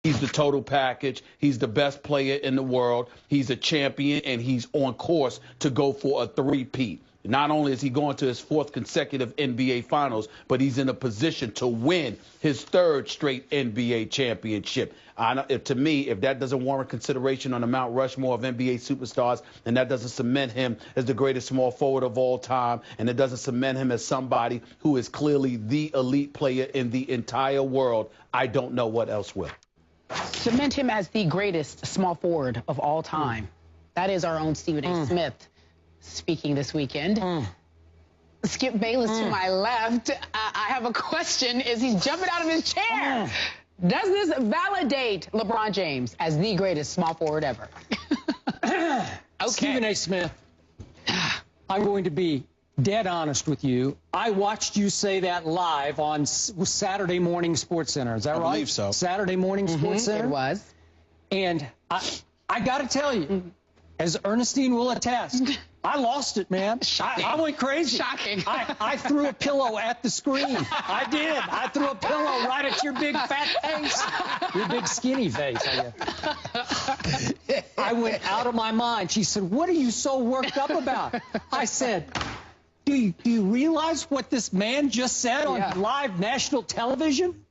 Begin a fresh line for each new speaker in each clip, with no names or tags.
He's the total package. He's the best player in the world. He's a champion, and he's on course to go for a three-peat. Not only is he going to his 4th consecutive NBA Finals, but he's in a position to win his 3rd straight NBA championship. To me, if that doesn't warrant consideration on the Mount Rushmore of NBA superstars, and that doesn't cement him as the greatest small forward of all time, and it doesn't cement him as somebody who is clearly the elite player in the entire world, I don't know what else will.
Cement him as the greatest small forward of all time. That is our own Stephen A. Smith speaking this weekend. Skip Bayless to my left. I have a question. Is he jumping out of his chair? Does this validate LeBron James as the greatest small forward ever?
Okay. Stephen A. Smith, I'm going to be dead honest with you. I watched you say that live on Saturday Morning Sports Center. Is that right? I believe so. Saturday Morning Sports Center?
It was.
And I got to tell you, as Ernestine will attest, I lost it, man. I went crazy.
Shocking.
I threw a pillow at the screen. I did. I threw a pillow right at your big fat face. Your big skinny face, I guess. I went out of my mind. She said, "What are you so worked up about?" I said, do you realize what this man just said on live national television?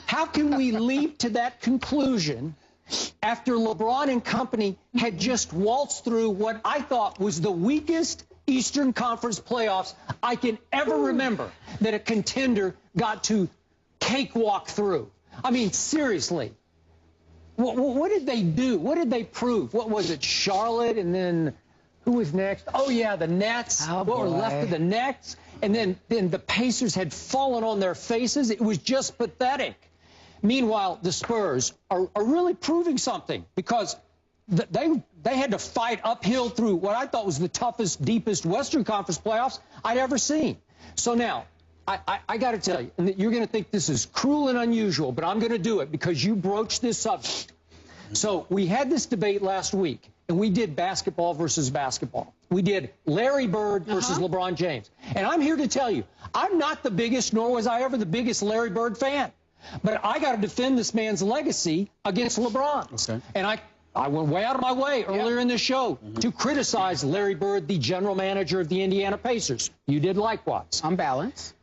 How can we leap to that conclusion after LeBron and company had just waltzed through what I thought was the weakest Eastern Conference playoffs I can ever remember that a contender got to cakewalk through? I mean, seriously, what did they do? What did they prove? What was it, Charlotte, and then who was next? Oh, yeah, the Nets.
Oh,
what were left of the Nets? And then the Pacers had fallen on their faces. It was just pathetic. Meanwhile, the Spurs are really proving something because they had to fight uphill through what I thought was the toughest, deepest Western Conference playoffs I'd ever seen. So now, I got to tell you, and you're going to think this is cruel and unusual, but I'm going to do it because you broached this subject. So we had this debate last week, and we did basketball versus basketball. We did Larry Bird versus LeBron James. And I'm here to tell you, I'm not the biggest, nor was I ever the biggest Larry Bird fan. But I got to defend this man's legacy against LeBron. Okay. And I went way out of my way earlier in the show to criticize Larry Bird, the general manager of the Indiana Pacers. You did likewise.
On balance.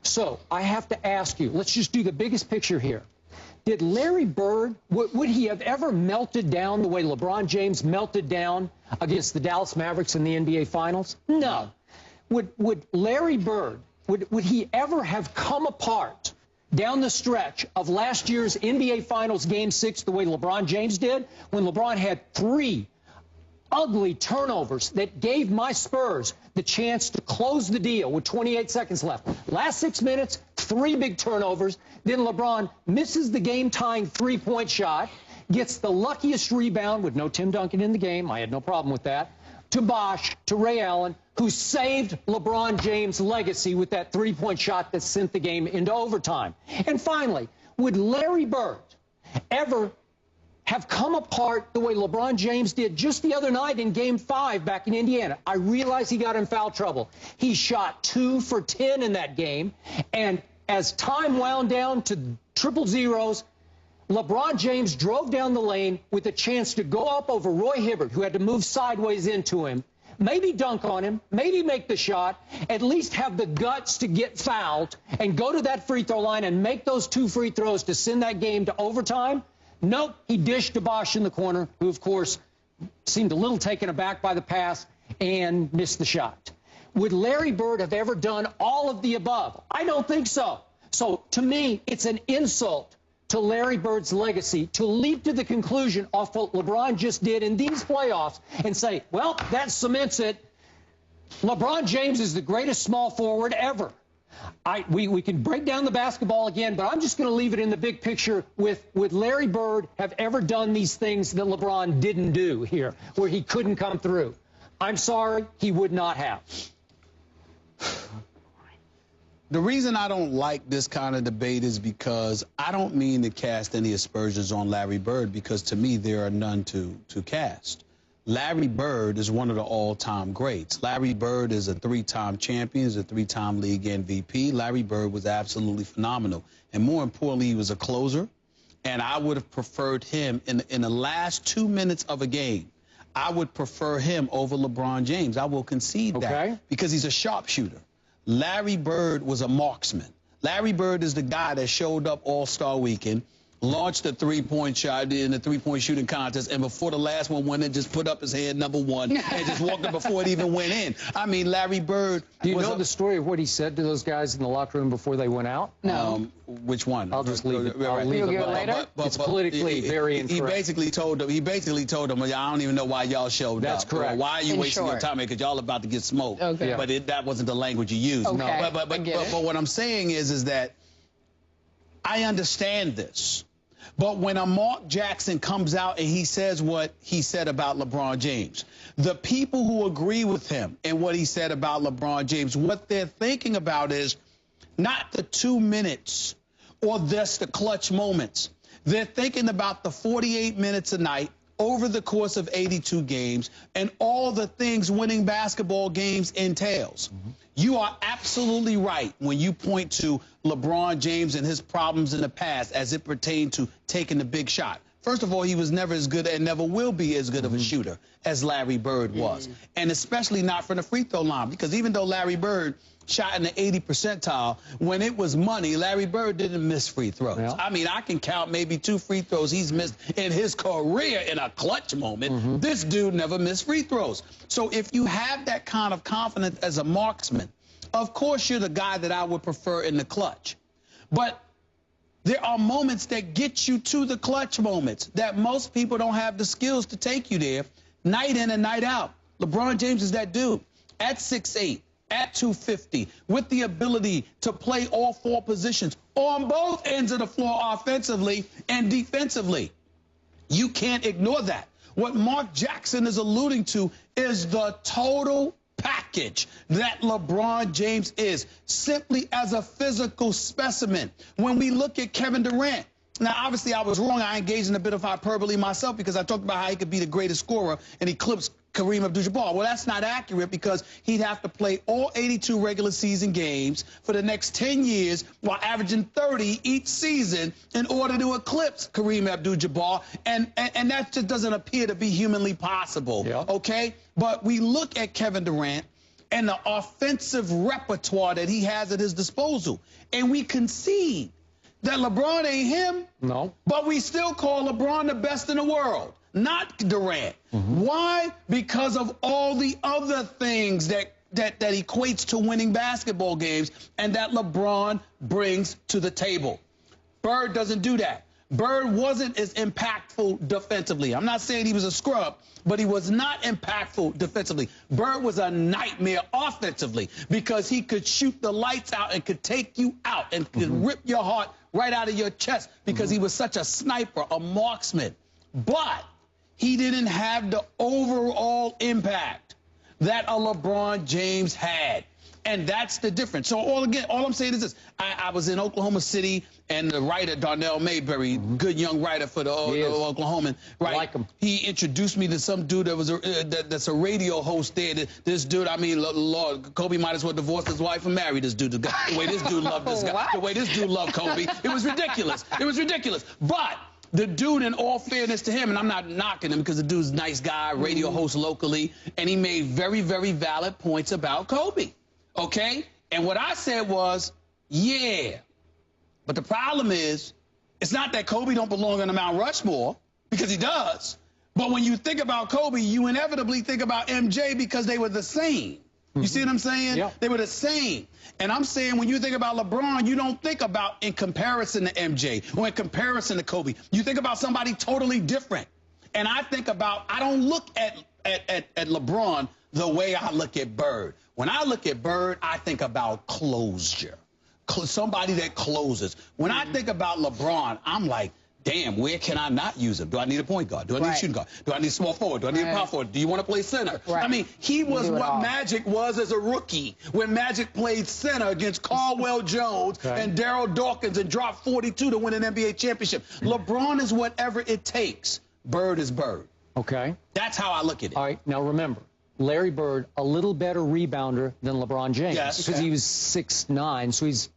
So I have to ask you, let's just do the biggest picture here. Did Larry Bird, would he have ever melted down the way LeBron James melted down against the Dallas Mavericks in the NBA Finals? No. Would Larry Bird, would he ever have come apart down the stretch of last year's NBA Finals Game 6 the way LeBron James did, when LeBron had 3 ugly turnovers that gave my Spurs the chance to close the deal with 28 seconds left? Last 6 minutes, 3 big turnovers. Then LeBron misses the game-tying three-point shot, gets the luckiest rebound with no Tim Duncan in the game. I had no problem with that. To Bosh, to Ray Allen, who saved LeBron James' legacy with that three-point shot that sent the game into overtime. And finally, would Larry Bird ever have come apart the way LeBron James did just the other night in Game 5 back in Indiana? I realize he got in foul trouble. He shot 2 for 10 in that game, and as time wound down to triple zeros, LeBron James drove down the lane with a chance to go up over Roy Hibbert, who had to move sideways into him, maybe dunk on him, maybe make the shot, at least have the guts to get fouled and go to that free throw line and make those 2 free throws to send that game to overtime. Nope, he dished to Bosh in the corner, who, of course, seemed a little taken aback by the pass and missed the shot. Would Larry Bird have ever done all of the above? I don't think so. So, to me, it's an insult to Larry Bird's legacy to leap to the conclusion off what LeBron just did in these playoffs and say, well, that cements it. LeBron James is the greatest small forward ever. We can break down the basketball again, but I'm just going to leave it in the big picture with, would Larry Bird have ever done these things that LeBron didn't do here, where he couldn't come through? I'm sorry, he would not have.
The reason I don't like this kind of debate is because I don't mean to cast any aspersions on Larry Bird, because to me there are none to cast. Larry Bird is one of the all-time greats. Larry Bird is a 3-time champion, is a 3-time league MVP. Larry Bird was absolutely phenomenal. And more importantly, he was a closer. and I would have preferred him in the last 2 minutes of a game. I would prefer him over LeBron James. I will concede that because he's a sharpshooter. Larry Bird was a marksman. Larry Bird is the guy that showed up All-Star Weekend, launched a three-point shot in the three-point shooting contest, and before the last one went in, just put up his hand, #1, and just walked up before it even went in. I mean, Larry Bird.
Do you know the story of what he said to those guys in the locker room before they went out?
No.
Which one?
I'll just leave it.
I'll leave it later.
It's politically very incorrect.
He basically told them, I don't even know why y'all showed up.
That's correct.
Why are you wasting your time? Because y'all about to get smoked.
Okay.
But that wasn't the language you used.
Okay.
No. But what I'm saying is that I understand this. But when a Mark Jackson comes out and he says what he said about LeBron James, the people who agree with him and what he said about LeBron James, what they're thinking about is not the 2 minutes or just the clutch moments. They're thinking about the 48 minutes a night over the course of 82 games and all the things winning basketball games entails. You are absolutely right when you point to LeBron James and his problems in the past as it pertained to taking the big shot. First of all, he was never as good and never will be as good of a shooter as Larry Bird was. And especially not from the free throw line, because even though Larry Bird shot in the 80 percentile, when it was money, Larry Bird didn't miss free throws. Yeah. I mean, I can count maybe 2 free throws he's missed in his career in a clutch moment. This dude never missed free throws. So if you have that kind of confidence as a marksman, of course you're the guy that I would prefer in the clutch. But there are moments that get you to the clutch moments that most people don't have the skills to take you there night in and night out. LeBron James is that dude at 6'8", at 250, with the ability to play all 4 positions on both ends of the floor offensively and defensively. You can't ignore that. What Mark Jackson is alluding to is the total package that LeBron James is, simply as a physical specimen. When we look at Kevin Durant, now obviously I was wrong. I engaged in a bit of hyperbole myself because I talked about how he could be the greatest scorer and eclipse Kareem Abdul-Jabbar. Well, that's not accurate because he'd have to play all 82 regular season games for the next 10 years while averaging 30 each season in order to eclipse Kareem Abdul-Jabbar, and that just doesn't appear to be humanly possible, okay? But we look at Kevin Durant and the offensive repertoire that he has at his disposal, and we concede that LeBron ain't him. No. But we still call LeBron the best in the world, not Durant. Why? Because of all the other things that equates to winning basketball games and that LeBron brings to the table. Bird doesn't do that. Bird wasn't as impactful defensively. I'm not saying he was a scrub, but he was not impactful defensively. Bird was a nightmare offensively because he could shoot the lights out and could take you out and could rip your heart right out of your chest because he was such a sniper, a marksman. But he didn't have the overall impact that a LeBron James had. And that's the difference. So all I'm saying is this. I was in Oklahoma City, and the writer, Darnell Mayberry, good young writer for the Oklahoman, right? I like him. He introduced me to some dude that was that's a radio host there. This dude, I mean, Lord, Kobe might as well divorce his wife and marry this dude. The way this dude loved this guy, the way this dude loved Kobe, it was ridiculous. It was ridiculous. But the dude, in all fairness to him, and I'm not knocking him because the dude's a nice guy, radio host locally, and he made very, very valid points about Kobe. Okay? And what I said was, yeah. But the problem is, it's not that Kobe don't belong on the Mount Rushmore, because he does. But when you think about Kobe, you inevitably think about MJ because they were the same. You see what I'm saying? Yeah. They were the same. And I'm saying when you think about LeBron, you don't think about in comparison to MJ or in comparison to Kobe. You think about somebody totally different. And I think about, I don't look at LeBron the way I look at Bird. When I look at Bird, I think about closure. Somebody that closes. When I think about LeBron, I'm like, damn, where can I not use him? Do I need a point guard? Do I need a shooting guard? Do I need a small forward? Do I need a power forward? Do you want to play center? I mean, he was what Magic was as a rookie when Magic played center against Caldwell Jones and Darryl Dawkins and dropped 42 to win an NBA championship. LeBron is whatever it takes. Bird is Bird. Okay. That's how I look at it.
All right. Now, remember, Larry Bird, a little better rebounder than LeBron James.
Yes.
Because he was 6'9", so he's,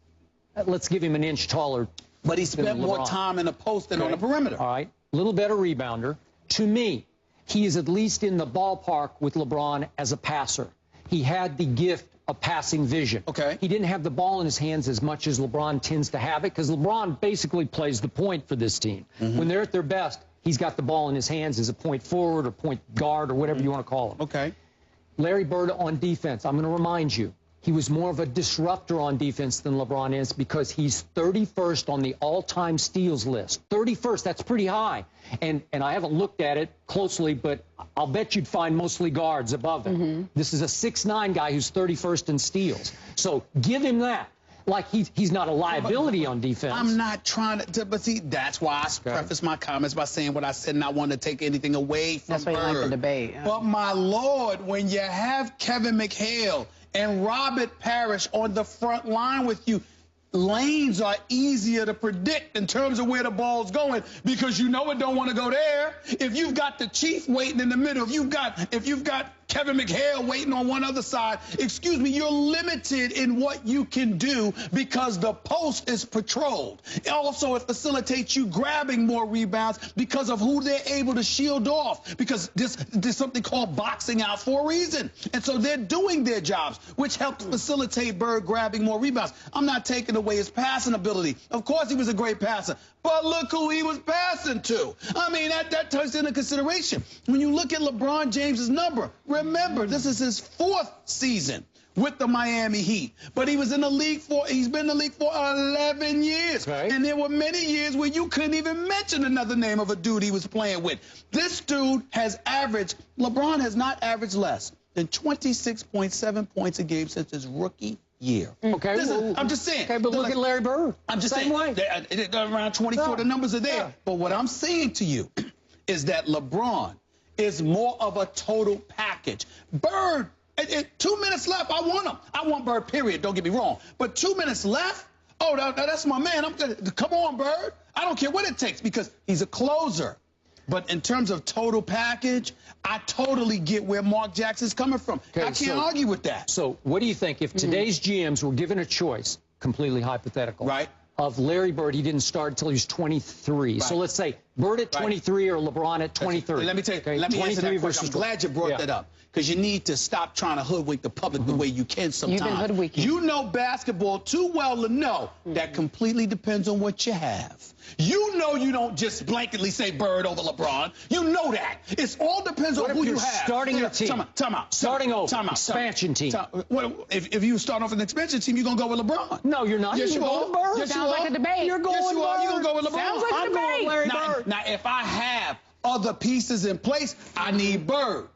let's give him an inch taller
But he spent more time in the post than on the perimeter.
All right, a little better rebounder. To me, he is at least in the ballpark with LeBron as a passer. He had the gift of passing vision.
Okay.
He didn't have the ball in his hands as much as LeBron tends to have it, because LeBron basically plays the point for this team. When they're at their best, he's got the ball in his hands as a point forward or point guard or whatever you want to call him.
Okay.
Larry Bird on defense, I'm going to remind you, he was more of a disruptor on defense than LeBron is, because he's 31st on the all-time steals list. 31st, that's pretty high. And I haven't looked at it closely, but I'll bet you'd find mostly guards above him. This is a 6'9" guy who's 31st in steals. So give him that. Like, he's not a liability on defense.
I'm not trying to, but see, that's why I preface my comments by saying what I said, and I want to take anything away from
That's why you like the debate.
But my Lord, when you have Kevin McHale and Robert Parrish on the front line with you, lanes are easier to predict in terms of where the ball's going, because you know it don't want to go there. If you've got the Chief waiting in the middle, if you've got Kevin McHale waiting on one other side, excuse me, you're limited in what you can do because the post is patrolled. Also, it facilitates you grabbing more rebounds because of who they're able to shield off, because there's something called boxing out for a reason. And so they're doing their jobs, which helps facilitate Bird grabbing more rebounds. I'm not taking away his passing ability. Of course, he was a great passer. But look who he was passing to. I mean, that takes into consideration. When you look at LeBron James's number, remember, this is his 4th season with the Miami Heat. But he's been in the league for 11 years.
Right.
And there were many years where you couldn't even mention another name of a dude he was playing with. This dude has averaged, LeBron has not averaged less than 26.7 points a game since his rookie year.
Okay,
Listen, I'm just saying.
Okay, but look at Larry Bird.
I'm just
Same
saying.
way.
They're around 24. The numbers are there.
Yeah.
But what I'm saying to you is that LeBron is more of a total package. Bird, 2 minutes left. I want him. I want Bird, period. Don't get me wrong. But 2 minutes left? Oh, that's my man. Come on, Bird. I don't care what it takes, because he's a closer. But in terms of total package, I totally get where Mark Jackson's coming from.
Okay,
I can't argue with that.
So what do you think if today's GMs were given a choice, completely hypothetical,
Right.
of Larry Bird? He didn't start until he was 23.
Right.
So let's say Bird at 23 or LeBron at 23.
Let me tell you,
Okay,
let me answer that
23
question. I'm glad you brought that up, because you need to stop trying to hoodwink the public the way you can sometimes.
You've been hoodwinking.
You know basketball too well to know that completely depends on what you have. You know you don't just blanketly say Bird over LeBron. You know that. It all depends on who you have.
Starting your team.
Time out.
Starting over. Expansion team.
If you start off an expansion team, you're going to go with LeBron.
No, you're not.
Yes,
You're
you
going
are.
Bird.
Yes, you
Sounds
are.
like a debate.
You're going
Yes, you are. You're going to go with LeBron.
Sounds like a
I'm going
debate.
Larry
Now,
Bird.
now, if I have other pieces in place, I need Bird.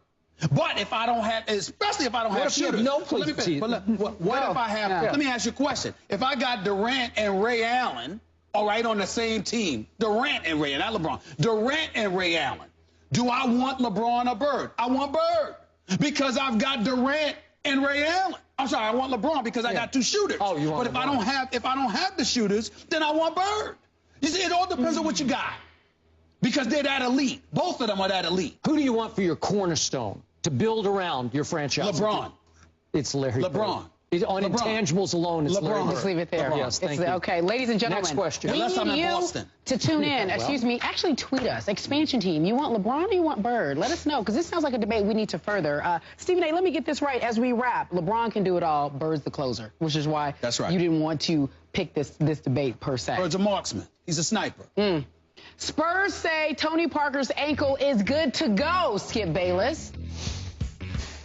But if I don't have, especially if I don't have
if you have
shooters.
no
Let me
pieces?
what if I have, let me ask you a question. If I got Durant and Ray Allen, all right, on the same team, Durant and Ray, not LeBron, Durant and Ray Allen, do I want LeBron or Bird? I want Bird, because I've got Durant and Ray Allen. I'm sorry, I want LeBron because I got 2 shooters.
Oh, you want
But if I don't have the shooters, then I want Bird. You see, it all depends on what you got, because they're that elite. Both of them are that elite.
Who do you want for your cornerstone to build around your franchise?
LeBron.
It's Larry
LeBron.
Bird. On intangibles alone, it's Larry Bird.
Let's leave it there.
LeBron.
Yes, thank you.
Okay, ladies and gentlemen.
Next question.
We
Unless I'm
need
in
you
Boston.
to tune in. Excuse me. Actually, tweet us. Expansion team. You want LeBron or you want Bird? Let us know, because this sounds like a debate we need to further. Stephen A., let me get this right as we wrap. LeBron can do it all. Bird's the closer, which is why
That's right.
you didn't want to pick this debate per se.
Bird's a marksman. He's a sniper.
Spurs say Tony Parker's ankle is good to go, Skip Bayless.